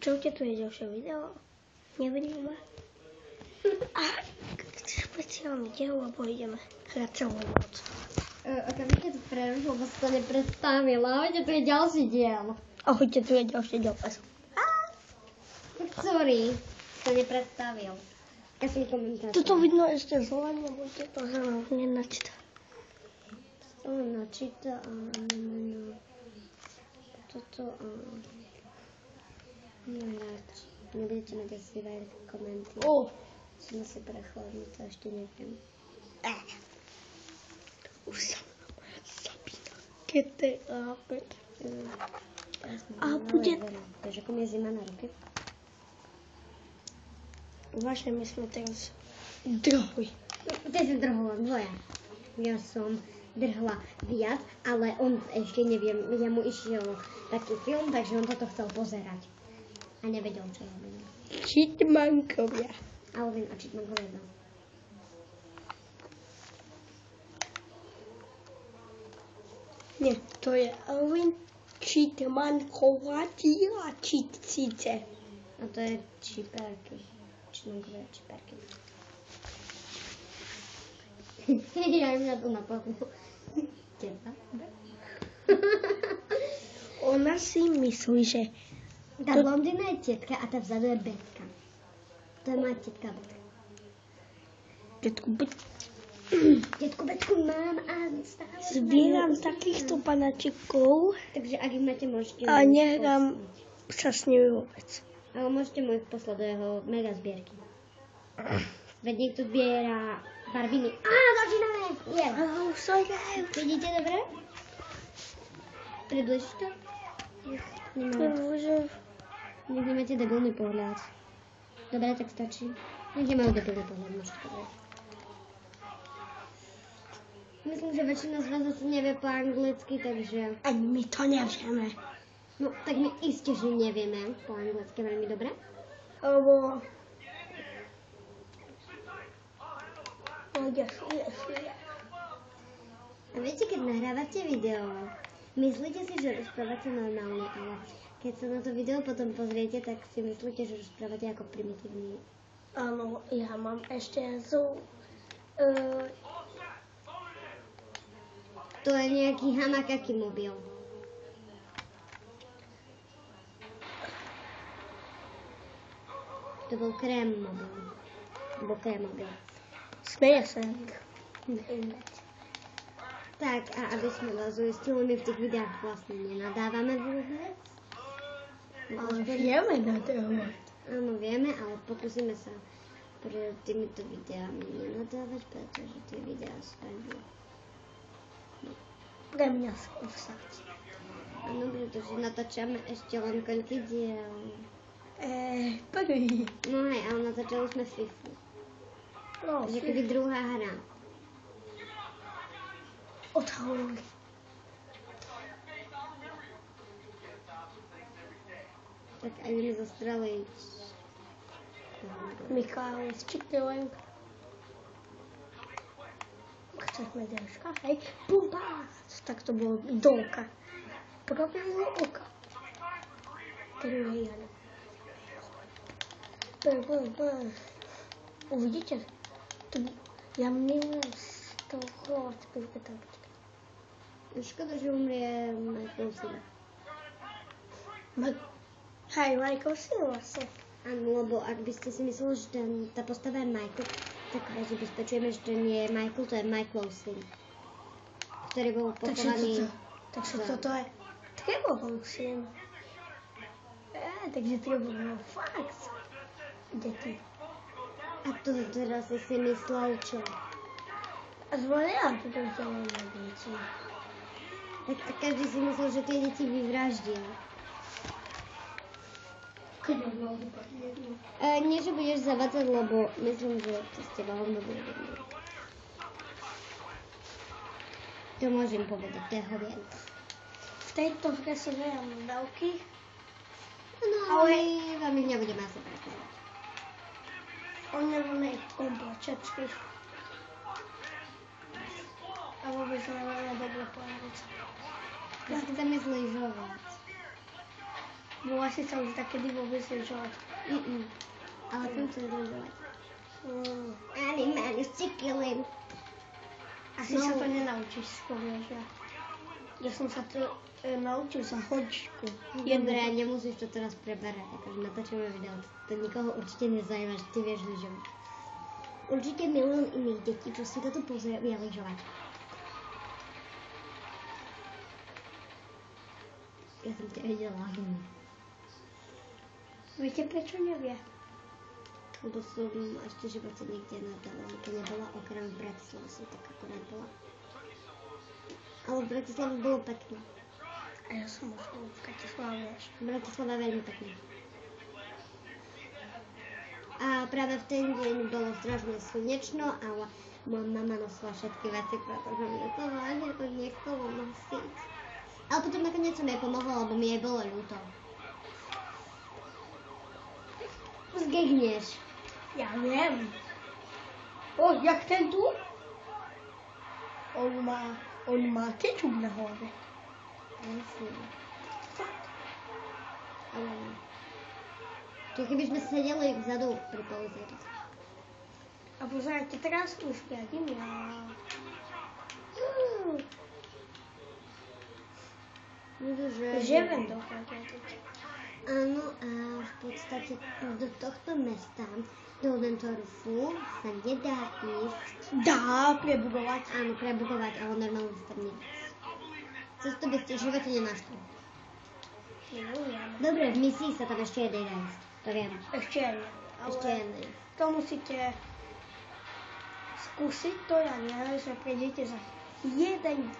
Čaute, tu je ďalšie video. Nevidím ma. A špeciálne dielo, lebo ideme hrať celú noc. Okamžite to prerušil, lebo si to nepredstavila. Ahojte, tu je ďalší diel. Ahojte, tu je ďalší diel. Sorry, si to nepredstavil. Ja som komentátor. Toto vidno ešte zle, nebudete to zle nenačítať. To načíta a toto a nebudete mať asi veľké komenty. Som asi prechladnú, to ešte neviem. Už som zapítal. GTA 5. A bude... Takže ako mi je zima na ruke? Vážne my sme teraz drhli. Ty si drhla dvoja. Ja som drhla viac, ale on ešte neviem, ja mu išiel taký film, takže on toto chcel pozerať. A nevedel, čo robí. Cheatmankovia. Alvin a Cheatmankovia. Nie, to je Alvin, Cheatmankovia a Cheatsice. A to je Cheaperky. Cheatmankovia Cheaperky. Ja im na to napadlo. Teba? Ona si myslí, že... Tá blondina je tetka a tá vzadu je Betka. To je moja tetka Betka. Tetku Betku mám a stále... Zbieram takýchto panačikov Takže ak ich máte, môžete... a nehrám sa s nimi vôbec. Ale môžete mu ich poslať do jeho mega zbierky. Veď niekto zbiera barviny. Začíname! Je! Už som idem. Vidíte dobre? Približíš to? Nech nemáte debilný pohľad. Dobre, tak stačí. Nech nemajú debilný pohľad, môžete povedať. Myslím, že väčšina z vás asi nevie po anglicky, takže... Ani my to nevieme. No, tak my iste, že nevieme po anglicky veľmi dobre. Lebo... A viete, keď nahrávate video, myslíte si, že rozprávate normálne, ale keď sa na to video potom pozriete, tak si myslíte, že rozprávate ako primitívny. Áno, ja mám ešte zvuk. To je nejaký Hamakaki mobil. To bol krém mobil. Alebo krém mobil. Smeje sa. Tak, a aby sme vás uistili, my v tých videách vlastne nenadávame vôbec. Ale vieme nadávať. Áno, vieme, ale pokúsime sa pred týmito videami nenadávať, pretože tie videá sú veľmi... Pre mňa sú vsať. Áno, pretože natáčame ešte len koľký diel. Prvý. No hej, ale natáčali sme FIFU. No, Takže keby druhá hra. odhalili. Tak aj mi zostrali. Michal z Čitelenk. Chceme ďalška, hej. Pumpa! Tak to bolo dolka. Probilo oka. Druhý Jan. Uvidíte? Ja milujem z toho chlapca. Tam počkaj. Škoda, že umrie Michael Cera. Hej, Michael Cera vlastne. Áno, lebo ak by ste si mysleli, že tá postava je Michael, tak vás ubezpečujeme, že ten je Michael, to je Michael Cera, ktorý bol pochovaný. Takže toto je Trevor syn. Takže Trevor mal fakt deti. A to teraz si myslel čo? A zvolila to vzala na deti. Tak a každý si myslel, že tie deti vyvraždil. Nie, že budeš zavádzať, lebo myslím, že to s teba hovno bude dobré. To môžem povedať, to je hovienka. V tejto hre sa hrám veľký. No, ale my vám ich nebudeme asi prekladať. On nemáme kompletčecky. A vôbec nemáme dobre po anglicky. Ja chceme zlyžovať. Bola si sa už takedy vôbec lyžovať. Ale som chcel lyžovať. Ale máli cyklim. Asi sa to nenaučíš skôr, že? Ja som sa to naučil za hodičku. Dobre, nemusíš to teraz preberať, akože natáčame video. To nikoho určite nezajíma, že ty vieš lyžovať. Určite milión iných detí, čo si toto pozrie, vie lyžovať. Ja som ťa videla. Viete, prečo nevie? Lebo som ešte v živote nikde na dovolenke nebola, okrem v Bratislave som tak akorát bola. Ale v Bratislave bolo pekné. A ja som možno v Bratislave. Bratislava je veľmi pekná. A práve v ten deň bolo strašne slnečno, ale moja mama nosila všetky veci, pretože mne to vážne to nechcelo nosiť. Ale potom nakoniec som jej pomohla, lebo mi jej bolo ľúto. Zgegneš. Ja viem. O, jak ten tu? On má kečup na hlave. Jasne. Ale to keby sme sedeli vzadu pri pauze. A pozerajte, teraz už piadím ja. Živem dochádzajú. Áno, a v podstate do tohto mesta, do Lentorfu, sa nedá ísť. Dá prebugovať. Áno, prebugovať, ale normálne sa tam nedá. Cestu by ste v živote nenašli. Dobre, v misii sa tam ešte jednej dá ísť, to viem. Ešte jednej. Ešte jednej. To musíte skúsiť, to ja nie, že prejdete za jeden,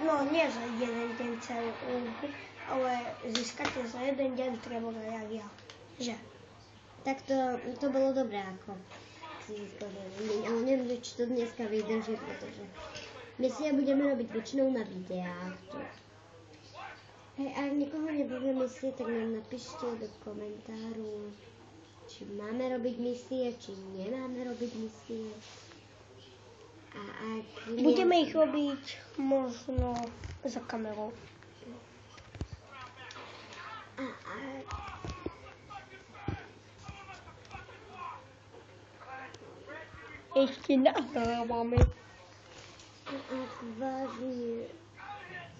no nie za jeden deň celú úlohu, ale získate za jeden deň Trevora jak ja. Že? Tak to bolo dobré, ako si získal za jeden deň, ale neviem, či to dneska vydrží, pretože misie budeme robiť väčšinou na videách. Hej, ak niekoho nebude misie, tak nám napíšte do komentáru, či máme robiť misie, či nemáme robiť misie. A ak budeme ich robiť možno za kamerou. A ak ešte nahrávame. A ak vážne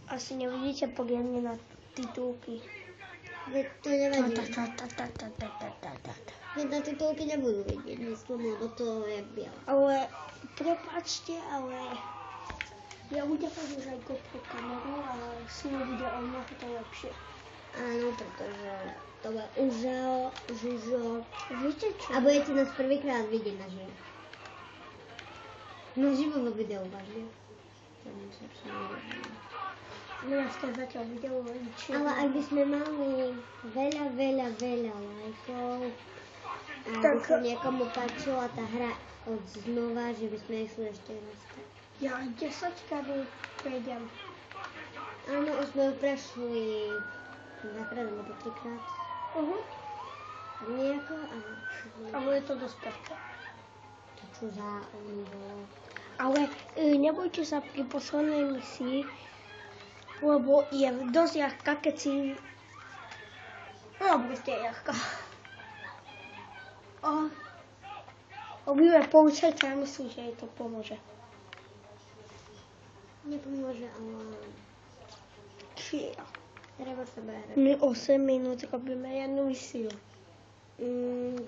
asi nevidíte poriadne na titulky. veď to nevadí. Veď na titulky nebudú vidieť, myslím, lebo to je biele. Ale prepáčte, ale ja budem mať už aj GoPro kameru a s ním bude o mnoho to lepšie. Áno, pretože to bude užao, žužo. Viete čo? A budete nás prvýkrát vidieť na živo. Na živo vo videu, vážne. No ja som zatiaľ videl len či... Ale ak by sme mali veľa lajkov a Tak- by sa niekomu páčila tá hra od znova, že by sme išli ešte raz. Ja 10 krát prejdem. Áno, už sme ju prešli dvakrát alebo trikrát. Nejako, Ale je to dosť pekné. to čo zaujímavé. Ale nebojte sa pri poslednej misii, lebo je dosť ľahká, keď si... No, proste je ľahká. A budeme poučať a myslím, že jej to pomôže. Nepomôže, ale Či treba sa brať. my 8 minút robíme jednu misiu.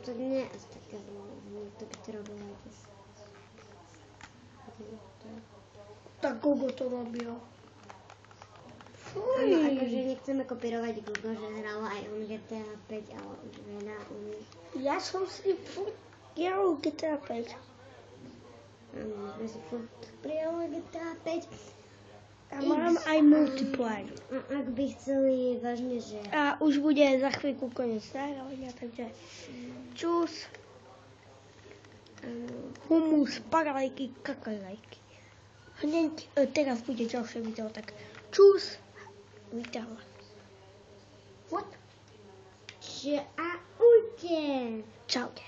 To nie je asi také zaujímavé, to by to robilo aj dnes. Tak Google to robil. Áno, akože nechceme kopírovať Google, že hrala aj on GTA 5, ale už veľa on... Ja som si furt hral GTA 5. Áno, sme si furt prijali GTA 5. A mám aj multiplayer. A ak by chceli vážne, že... A už bude za chvíľku koniec nahrávania, takže čus, humus, paralejky, kakalajky. Hneď teraz bude ďalšie video, tak čus, vítam vás. What? Čaute! Čaute.